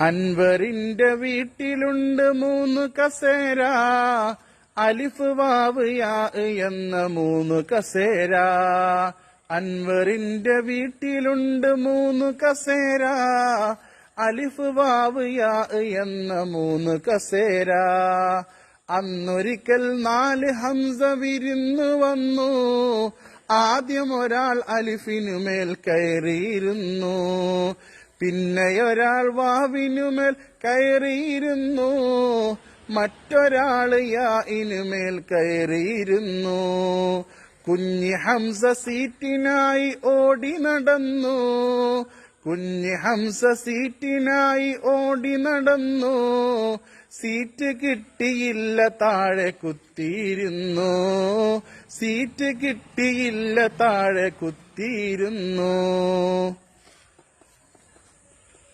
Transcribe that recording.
അൻവറിന്റെ വീട്ടിലുണ്ട് 3 കസേര, അലിഫ് വാവ് യാ എന്ന 3 കസേര. അൻവറിന്റെ വീട്ടിലുണ്ട് 3 കസേര, അലിഫ് വാവ് യാ എന്ന 3 കസേര. അന്നൊരിക്കൽ 4 ഹംസ വിരുന്നു വന്നു, ആദ്യം ഒരാൾ അലിഫിനുമേൽ കയറിയിരുന്നു, പിന്നെയൊരാൾ വാവിനുമേൽ കയറിയിരുന്നു, മറ്റൊരാൾ യാഇനുമേൽ കയറിയിരുന്നു. കുഞ്ഞി ഹംസ സീറ്റിനായി ഓടി നടന്നു, കുഞ്ഞി ഹംസ സീറ്റിനായി ഓടി നടന്നു, സീറ്റ് കിട്ടിയില്ല താഴെ കുത്തിയിരുന്നു, സീറ്റ് കിട്ടിയില്ല താഴെ കുത്തിയിരുന്നു.